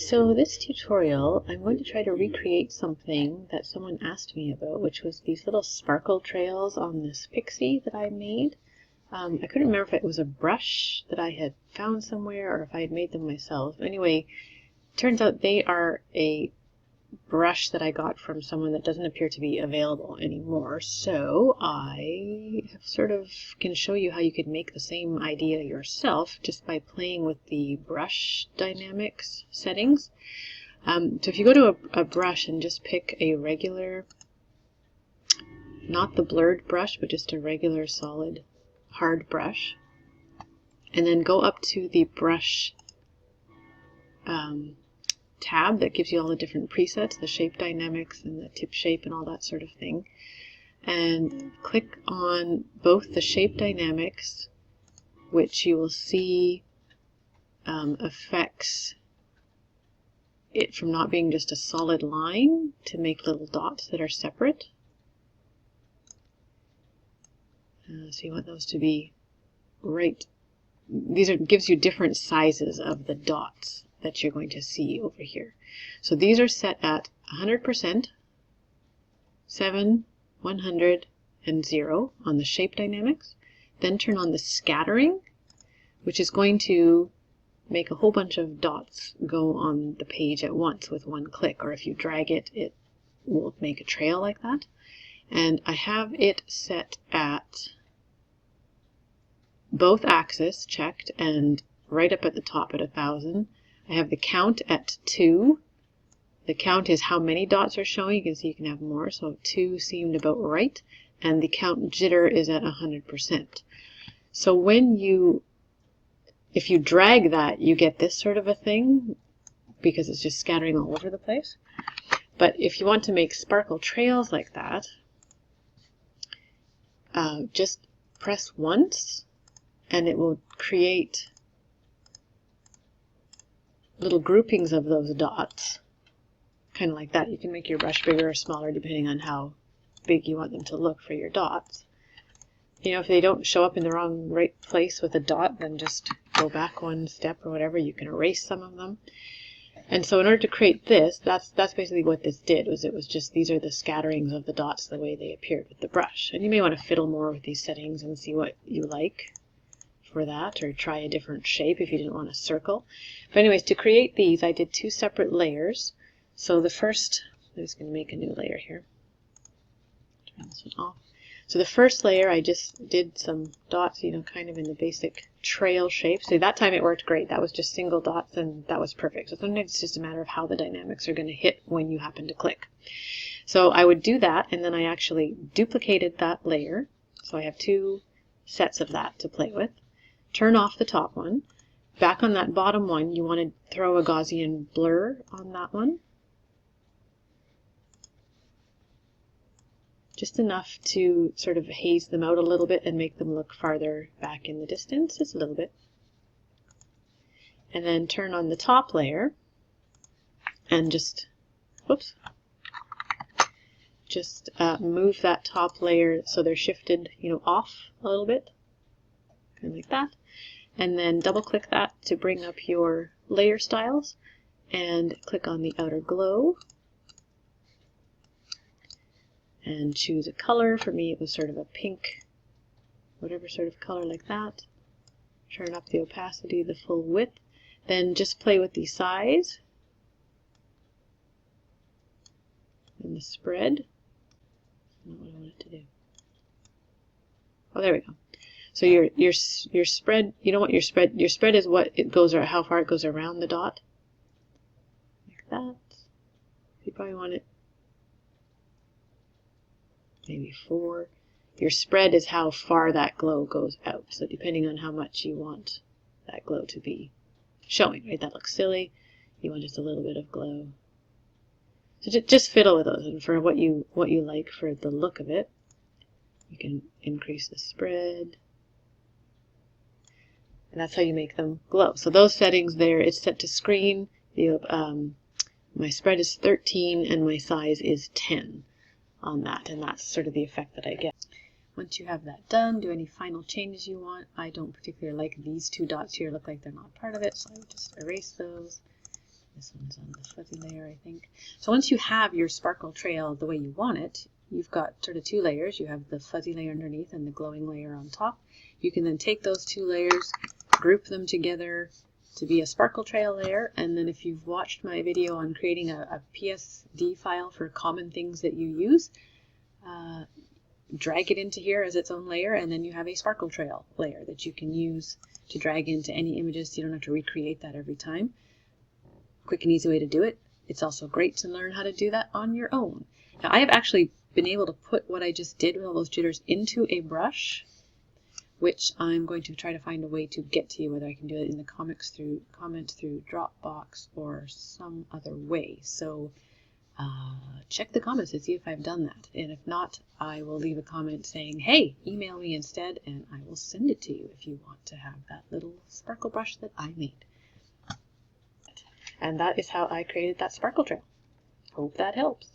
So this tutorial, I'm going to try to recreate something that someone asked me about, which was these little sparkle trails on this pixie that I made. I couldn't remember if it was a brush that I had found somewhere or if I had made them myself. Anyway, it turns out they are a brush that I got from someone that doesn't appear to be available anymore. So I can show you how you could make the same idea yourself just by playing with the brush dynamics settings. So if you go to a brush and just pick a regular, not the blurred brush, but just a regular solid hard brush, and then go up to the brush tab that gives you all the different presets, the shape dynamics and the tip shape and all that sort of thing, and click on both the shape dynamics, which you will see affects it from not being just a solid line to make little dots that are separate. So you want those to be right. Gives you different sizes of the dots that you're going to see over here. So these are set at 100%, 7, 100, and 0 on the shape dynamics. Then turn on the scattering, which is going to make a whole bunch of dots go on the page at once with one click, or if you drag it, it will make a trail like that. And I have it set at both axes checked and right up at the top at 1000. I have the count at 2. The count is how many dots are showing. You can see you can have more, so 2 seemed about right. And the count jitter is at 100%. So if you drag that, you get this sort of a thing because it's just scattering all over the place. But if you want to make sparkle trails like that, just press once and it will create little groupings of those dots, kind of like that. You can make your brush bigger or smaller depending on how big you want them to look for your dots. You know, if they don't show up in the right place with a dot, then just go back one step or whatever. You can erase some of them. And so in order to create this, that's basically what this did. It was just, these are the scatterings of the dots the way they appeared with the brush. And you may want to fiddle more with these settings and see what you like for that, or try a different shape if you didn't want a circle. But anyways, to create these, I did 2 separate layers. So the first, I'm just going to make a new layer here. Turn this one off. So the first layer, I just did some dots, you know, kind of in the basic trail shape. So that time it worked great. That was just single dots and that was perfect. So sometimes it's just a matter of how the dynamics are going to hit when you happen to click. So I would do that, and then I actually duplicated that layer. So I have 2 sets of that to play with. Turn off the top one. Back on that bottom one, you want to throw a Gaussian blur on that one. Just enough to sort of haze them out a little bit and make them look farther back in the distance, just a little bit. And then turn on the top layer and just move that top layer so they're shifted, you know, off a little bit, kind of like that. And then double click that to bring up your layer styles and click on the outer glow and choose a color. For me it was sort of a pink, whatever sort of color like that. Turn up the opacity, the full width. Then just play with the size and the spread. That's not what I want it to do. Oh, there we go. So your spread, you don't want your spread is what it goes, or how far it goes around the dot. Like that. You probably want it maybe 4. Your spread is how far that glow goes out. So depending on how much you want that glow to be showing, right? That looks silly. You want just a little bit of glow. So just fiddle with those, and for what you like for the look of it, you can increase the spread. And that's how you make them glow. So those settings there, it's set to screen. My spread is 13 and my size is 10 on that, and that's sort of the effect that I get. Once you have that done, do any final changes you want. I don't particularly like these 2 dots here, look like they're not part of it, so I would just erase those. This one's on the fuzzy layer, I think. So once you have your sparkle trail the way you want it, you've got sort of two layers. You have the fuzzy layer underneath and the glowing layer on top. You can then take those two layers, group them together to be a sparkle trail layer, and then if you've watched my video on creating a PSD file for common things that you use, drag it into here as its own layer, and then you have a sparkle trail layer that you can use to drag into any images. You don't have to recreate that every time. Quick and easy way to do it. It's also great to learn how to do that on your own. Now I have actually been able to put what I just did with all those jitters into a brush, which I'm going to try to find a way to get to you, whether I can do it in the comment through Dropbox or some other way. So check the comments to see if I've done that. And if not, I will leave a comment saying, hey, email me instead, and I will send it to you if you want to have that little sparkle brush that I made. And that is how I created that sparkle trail. Hope that helps.